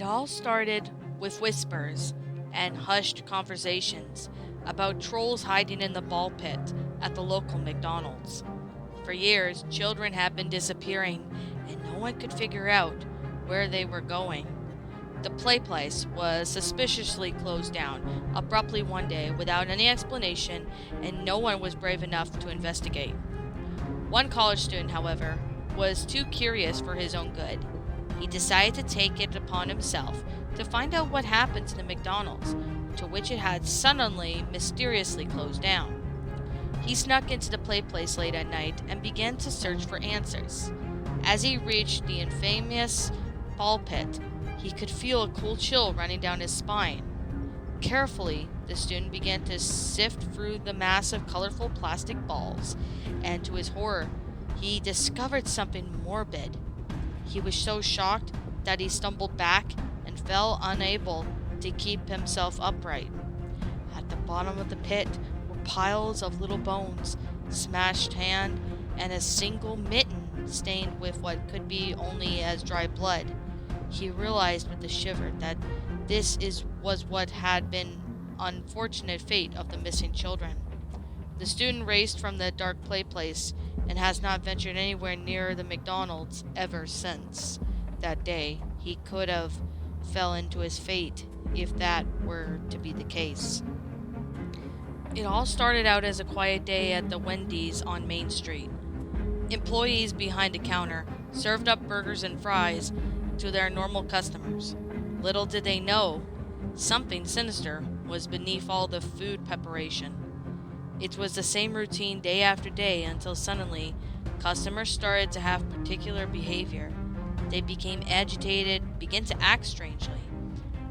all started with whispers and hushed conversations about trolls hiding in the ball pit at the local McDonald's. For years, children had been disappearing, and no one could figure out where they were going. The play place was suspiciously closed down abruptly one day without any explanation, and no one was brave enough to investigate. One college student, however, was too curious for his own good. He decided to take it upon himself to find out what happened to the McDonald's, to which it had suddenly mysteriously closed down. He snuck into the play place late at night and began to search for answers. As he reached the infamous ball pit, he could feel a cool chill running down his spine. Carefully, the student began to sift through the mass of colorful plastic balls, and to his horror, he discovered something morbid. He was so shocked that he stumbled back and fell, unable to keep himself upright. At the bottom of the pit were piles of little bones, smashed hand, and a single mitten stained with what could be only as dry blood. He realized with a shiver that was what had been unfortunate fate of the missing children. The student raced from the dark play place and has not ventured anywhere near the McDonald's ever since. That day, he could have fell into his fate if that were to be the case. It all started out as a quiet day at the Wendy's on Main Street. Employees behind a counter served up burgers and fries to their normal customers. Little did they know, something sinister was beneath all the food preparation. It was the same routine day after day until suddenly, customers started to have particular behavior. They became agitated, began to act strangely.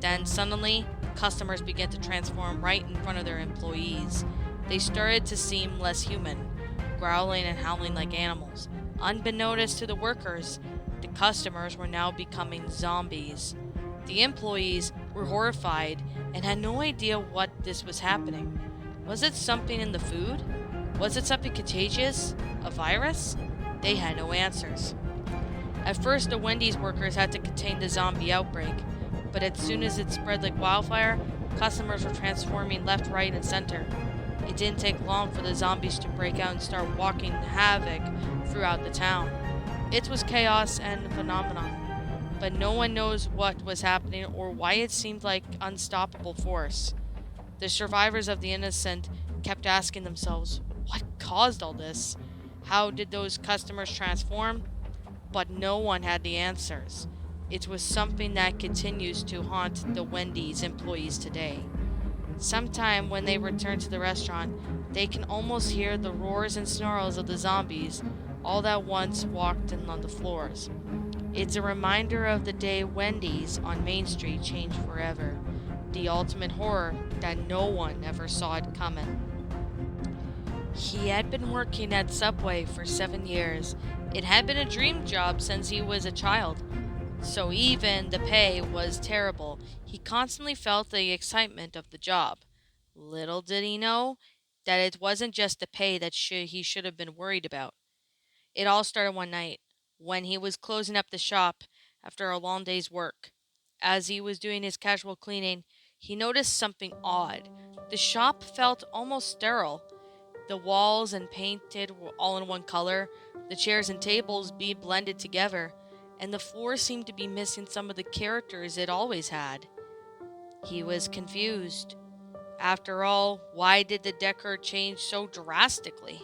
Then suddenly, customers began to transform right in front of their employees. They started to seem less human, growling and howling like animals. Unbeknownst to the workers, the customers were now becoming zombies. The employees were horrified and had no idea what this was happening. Was it something in the food? Was it something contagious? A virus? They had no answers. At first, the Wendy's workers had to contain the zombie outbreak, but as soon as it spread like wildfire, customers were transforming left, right, and center. It didn't take long for the zombies to break out and start walking havoc throughout the town. It was chaos and phenomenon, but no one knows what was happening or why it seemed like unstoppable force. The survivors of the innocent kept asking themselves, what caused all this? How did those customers transform? But no one had the answers. It was something that continues to haunt the Wendy's employees today. Sometime when they return to the restaurant, they can almost hear the roars and snarls of the zombies, all that once walked in on the floors. It's a reminder of the day Wendy's on Main Street changed forever. The ultimate horror that no one ever saw it coming. He had been working at Subway for 7 years. It had been a dream job since he was a child. So even the pay was terrible. He constantly felt the excitement of the job. Little did he know that it wasn't just the pay that he should have been worried about. It all started one night when he was closing up the shop after a long day's work. As he was doing his casual cleaning, he noticed something odd. The shop felt almost sterile. The walls and painted were all in one color, the chairs and tables be blended together, and the floor seemed to be missing some of the characters it always had. He was confused. After all, why did the decor change so drastically?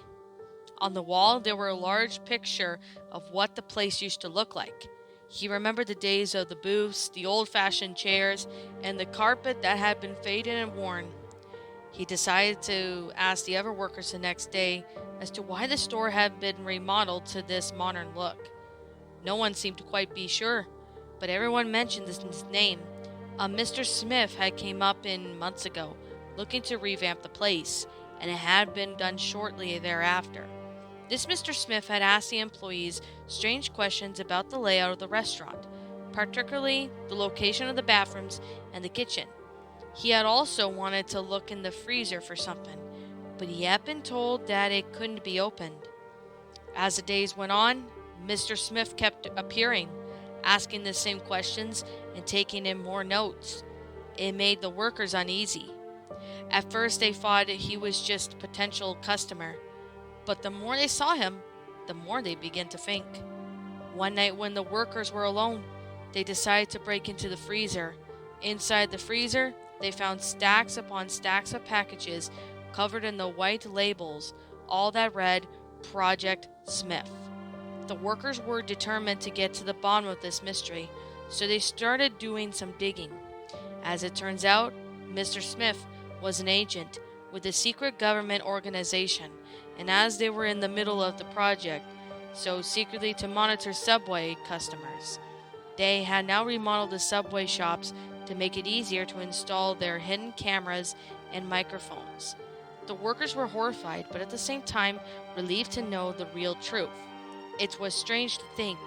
On the wall, there were a large picture of what the place used to look like. He remembered the days of the booths, the old-fashioned chairs, and the carpet that had been faded and worn. He decided to ask the other workers the next day as to why the store had been remodeled to this modern look. No one seemed to quite be sure, but everyone mentioned his name. A Mr. Smith had came up in months ago, looking to revamp the place, and it had been done shortly thereafter. This Mr. Smith had asked the employees strange questions about the layout of the restaurant, particularly the location of the bathrooms and the kitchen. He had also wanted to look in the freezer for something, but he had been told that it couldn't be opened. As the days went on, Mr. Smith kept appearing, asking the same questions and taking in more notes. It made the workers uneasy. At first, they thought he was just a potential customer, but the more they saw him, the more they began to think. One night, when the workers were alone, they decided to break into the freezer. Inside the freezer, they found stacks upon stacks of packages covered in the white labels, all that read Project Smith. The workers were determined to get to the bottom of this mystery, so they started doing some digging. As it turns out, Mr. Smith was an agent with a secret government organization, and as they were in the middle of the project, so secretly to monitor subway customers, they had now remodeled the subway shops to make it easier to install their hidden cameras and microphones. The workers were horrified, but at the same time relieved to know the real truth. It was strange to think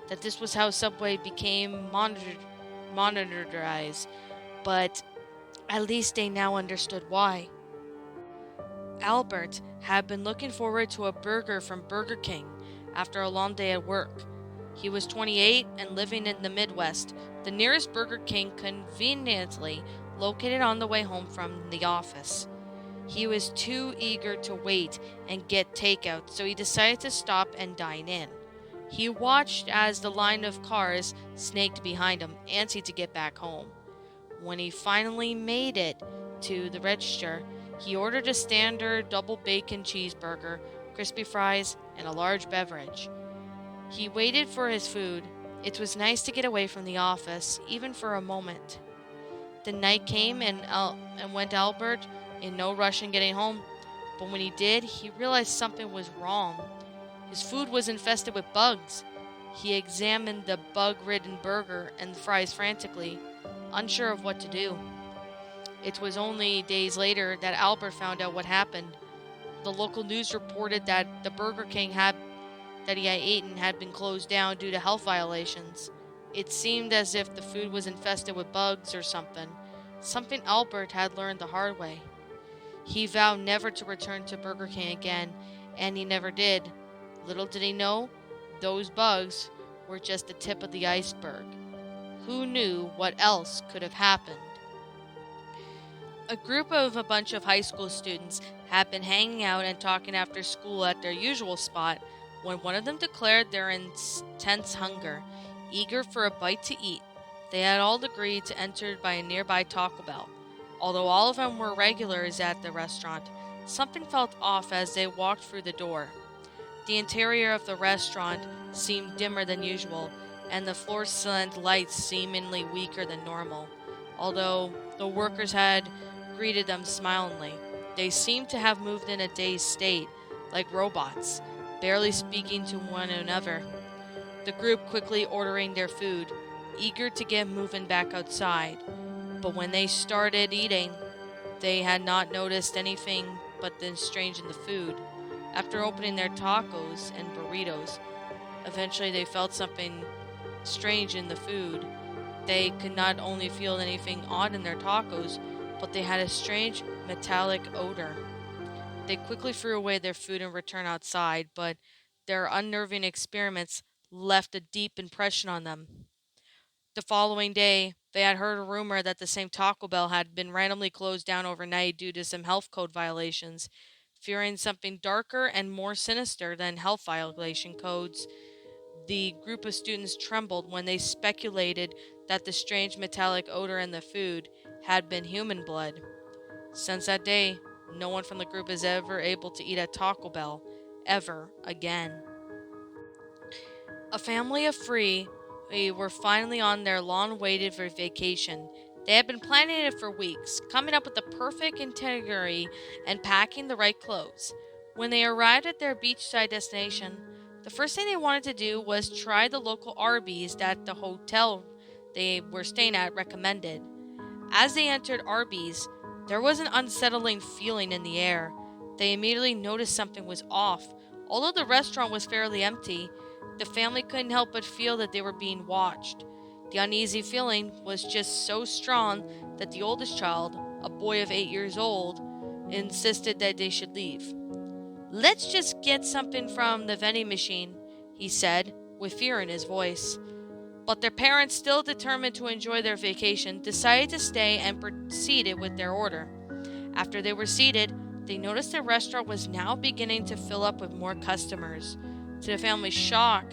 that this was how Subway became monitorized, but at least they now understood why. Albert had been looking forward to a burger from Burger King after a long day at work. He was 28 and living in the Midwest, the nearest Burger King conveniently located on the way home from the office. He was too eager to wait and get takeout, so he decided to stop and dine in. He watched as the line of cars snaked behind him, antsy to get back home. When he finally made it to the register, he ordered a standard double bacon cheeseburger, crispy fries, and a large beverage. He waited for his food. It was nice to get away from the office, even for a moment. The night came and went Albert in no rush in getting home, but when he did, he realized something was wrong. His food was infested with bugs. He examined the bug-ridden burger and the fries frantically, unsure of what to do. It was only days later that Albert found out what happened. The local news reported that the Burger King that he had eaten had been closed down due to health violations. It seemed as if the food was infested with bugs or something Albert had learned the hard way. He vowed never to return to Burger King again, and he never did. Little did he know, those bugs were just the tip of the iceberg. Who knew what else could have happened? A bunch of high school students had been hanging out and talking after school at their usual spot when one of them declared their intense hunger, eager for a bite to eat. They had all agreed to enter by a nearby Taco Bell. Although all of them were regulars at the restaurant, something felt off as they walked through the door. The interior of the restaurant seemed dimmer than usual, and the fluorescent lights seemingly weaker than normal. Although the workers had greeted them smilingly, they seemed to have moved in a dazed state, like robots, barely speaking to one another. The group quickly ordering their food, eager to get moving back outside. But when they started eating, they had not noticed anything but the strange in the food. After opening their tacos and burritos, eventually they felt something strange in the food. They could not only feel anything odd in their tacos, but they had a strange metallic odor. They quickly threw away their food and returned outside, but their unnerving experiments left a deep impression on them. The following day, they had heard a rumor that the same Taco Bell had been randomly closed down overnight due to some health code violations. Fearing something darker and more sinister than health violation codes, the group of students trembled when they speculated that the strange metallic odor in the food had been human blood. Since that day, no one from the group is ever able to eat at Taco Bell ever again. A family of three were finally on their long-awaited vacation. They had been planning it for weeks, coming up with the perfect itinerary and packing the right clothes. When they arrived at their beachside destination, the first thing they wanted to do was try the local Arby's that the hotel they were staying at recommended. As they entered Arby's, there was an unsettling feeling in the air. They immediately noticed something was off. Although the restaurant was fairly empty, the family couldn't help but feel that they were being watched. The uneasy feeling was just so strong that the oldest child, a boy of 8 years old, insisted that they should leave. "Let's just get something from the vending machine," he said, with fear in his voice. But their parents, still determined to enjoy their vacation, decided to stay and proceeded with their order. After they were seated, they noticed the restaurant was now beginning to fill up with more customers. To the family's shock,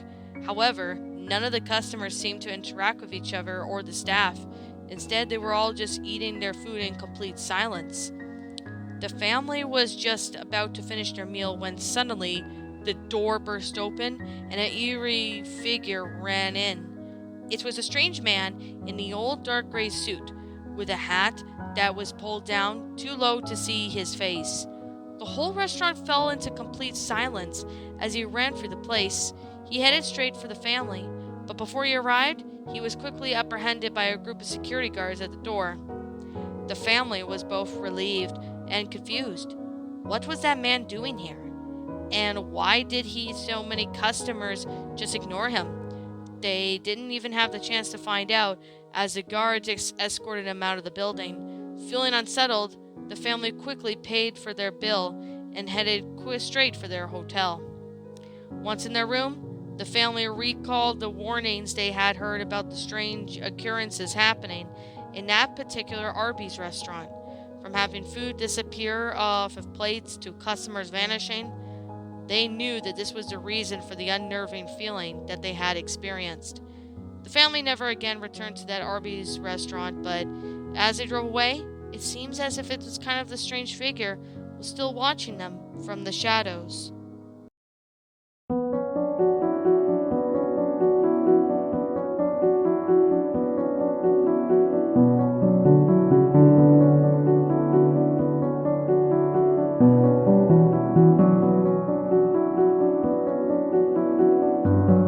however, none of the customers seemed to interact with each other or the staff. Instead, they were all just eating their food in complete silence. The family was just about to finish their meal when suddenly the door burst open and an eerie figure ran in. It was a strange man in the old dark gray suit, with a hat that was pulled down too low to see his face. The whole restaurant fell into complete silence as he ran through the place. He headed straight for the family, but before he arrived, he was quickly apprehended by a group of security guards at the door. The family was both relieved and confused. What was that man doing here? And why did so many customers just ignore him? They didn't even have the chance to find out, as the guards escorted him out of the building. Feeling unsettled, the family quickly paid for their bill and headed straight for their hotel. Once in their room, the family recalled the warnings they had heard about the strange occurrences happening in that particular Arby's restaurant. From having food disappear off of plates to customers vanishing, they knew that this was the reason for the unnerving feeling that they had experienced. The family never again returned to that Arby's restaurant, but as they drove away, it seems as if it was kind of the strange figure was still watching them from the shadows.